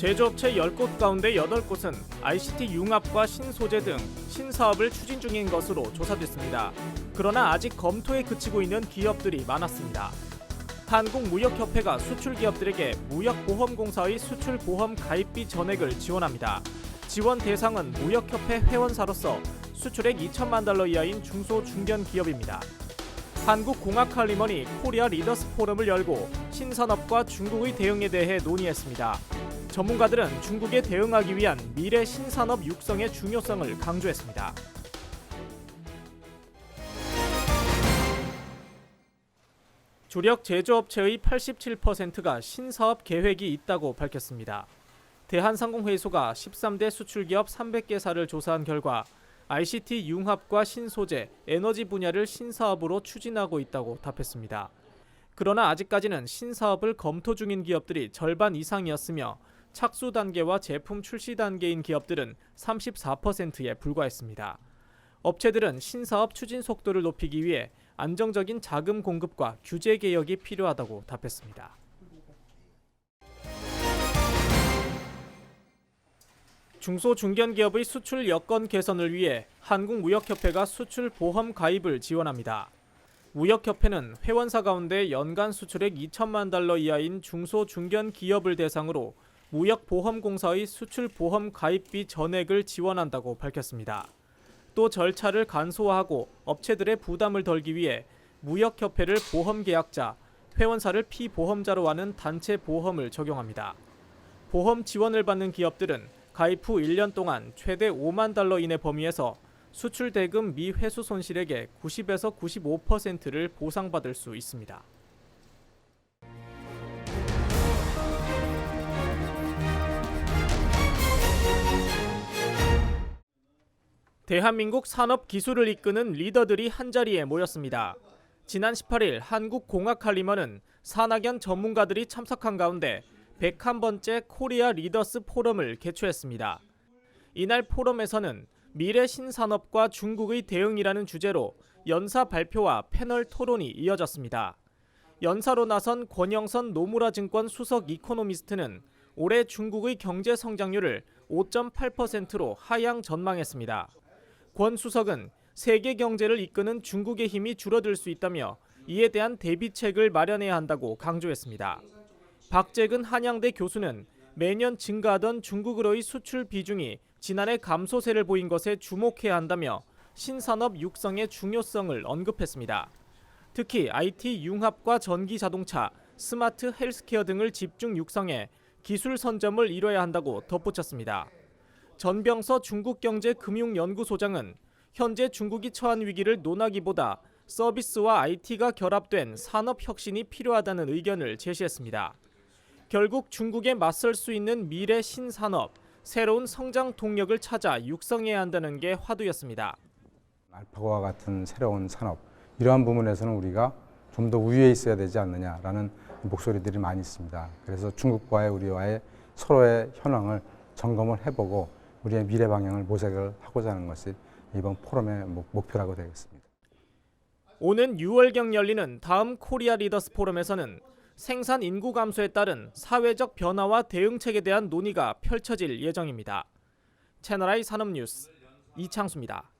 제조업체 10곳 가운데 8곳은 ICT 융합과 신소재 등 신사업을 추진 중인 것으로 조사됐습니다. 그러나 아직 검토에 그치고 있는 기업들이 많았습니다. 한국무역협회가 수출기업들에게 무역보험공사의 수출보험 가입비 전액을 지원합니다. 지원 대상은 무역협회 회원사로서 수출액 2천만 달러 이하인 중소중견기업입니다. 한국공학칼리먼이 코리아 리더스 포럼을 열고 신산업과 중국의 대응에 대해 논의했습니다. 전문가들은 중국에 대응하기 위한 미래 신산업 육성의 중요성을 강조했습니다. 주력 제조업체의 87%가 신사업 계획이 있다고 밝혔습니다. 대한상공회의소가 13대 수출기업 300개사를 조사한 결과 ICT 융합과 신소재, 에너지 분야를 신사업으로 추진하고 있다고 답했습니다. 그러나 아직까지는 신사업을 검토 중인 기업들이 절반 이상이었으며 착수 단계와 제품 출시 단계인 기업들은 34%에 불과했습니다. 업체들은 신사업 추진 속도를 높이기 위해 안정적인 자금 공급과 규제 개혁이 필요하다고 답했습니다. 중소중견기업의 수출 여건 개선을 위해 한국무역협회가 수출보험 가입을 지원합니다. 무역협회는 회원사 가운데 연간 수출액 2천만 달러 이하인 중소중견기업을 대상으로 무역보험공사의 수출보험 가입비 전액을 지원한다고 밝혔습니다. 또 절차를 간소화하고 업체들의 부담을 덜기 위해 무역협회를 보험계약자, 회원사를 피보험자로 하는 단체 보험을 적용합니다. 보험 지원을 받는 기업들은 가입 후 1년 동안 최대 5만 달러 이내 범위에서 수출 대금 미회수 손실액의 90에서 95%를 보상받을 수 있습니다. 대한민국 산업 기술을 이끄는 리더들이 한자리에 모였습니다. 지난 18일 한국공학칼리먼은 산학연 전문가들이 참석한 가운데 101번째 코리아 리더스 포럼을 개최했습니다. 이날 포럼에서는 미래 신산업과 중국의 대응이라는 주제로 연사 발표와 패널 토론이 이어졌습니다. 연사로 나선 권영선 노무라증권 수석 이코노미스트는 올해 중국의 경제 성장률을 5.8%로 하향 전망했습니다. 권 수석은 세계 경제를 이끄는 중국의 힘이 줄어들 수 있다며 이에 대한 대비책을 마련해야 한다고 강조했습니다. 박재근 한양대 교수는 매년 증가하던 중국으로의 수출 비중이 지난해 감소세를 보인 것에 주목해야 한다며 신산업 육성의 중요성을 언급했습니다. 특히 IT 융합과 전기 자동차, 스마트 헬스케어 등을 집중 육성해 기술 선점을 이뤄야 한다고 덧붙였습니다. 전병서 중국경제금융연구소장은 현재 중국이 처한 위기를 논하기보다 서비스와 IT가 결합된 산업혁신이 필요하다는 의견을 제시했습니다. 결국 중국에 맞설 수 있는 미래 신산업, 새로운 성장 동력을 찾아 육성해야 한다는 게 화두였습니다. 알파고와 같은 새로운 산업, 이러한 부분에서는 우리가 좀 더 우위에 있어야 되지 않느냐라는 목소리들이 많이 있습니다. 그래서 중국과의 우리와의 서로의 현황을 점검을 해보고 우리의 미래 방향을 모색을 하고자 하는 것이 이번 포럼의 목표라고 되겠습니다. 오는 6월경 열리는 다음 코리아 리더스 포럼에서는 생산 인구 감소에 따른 사회적 변화와 대응책에 대한 논의가 펼쳐질 예정입니다. 채널I 산업뉴스 이창수입니다.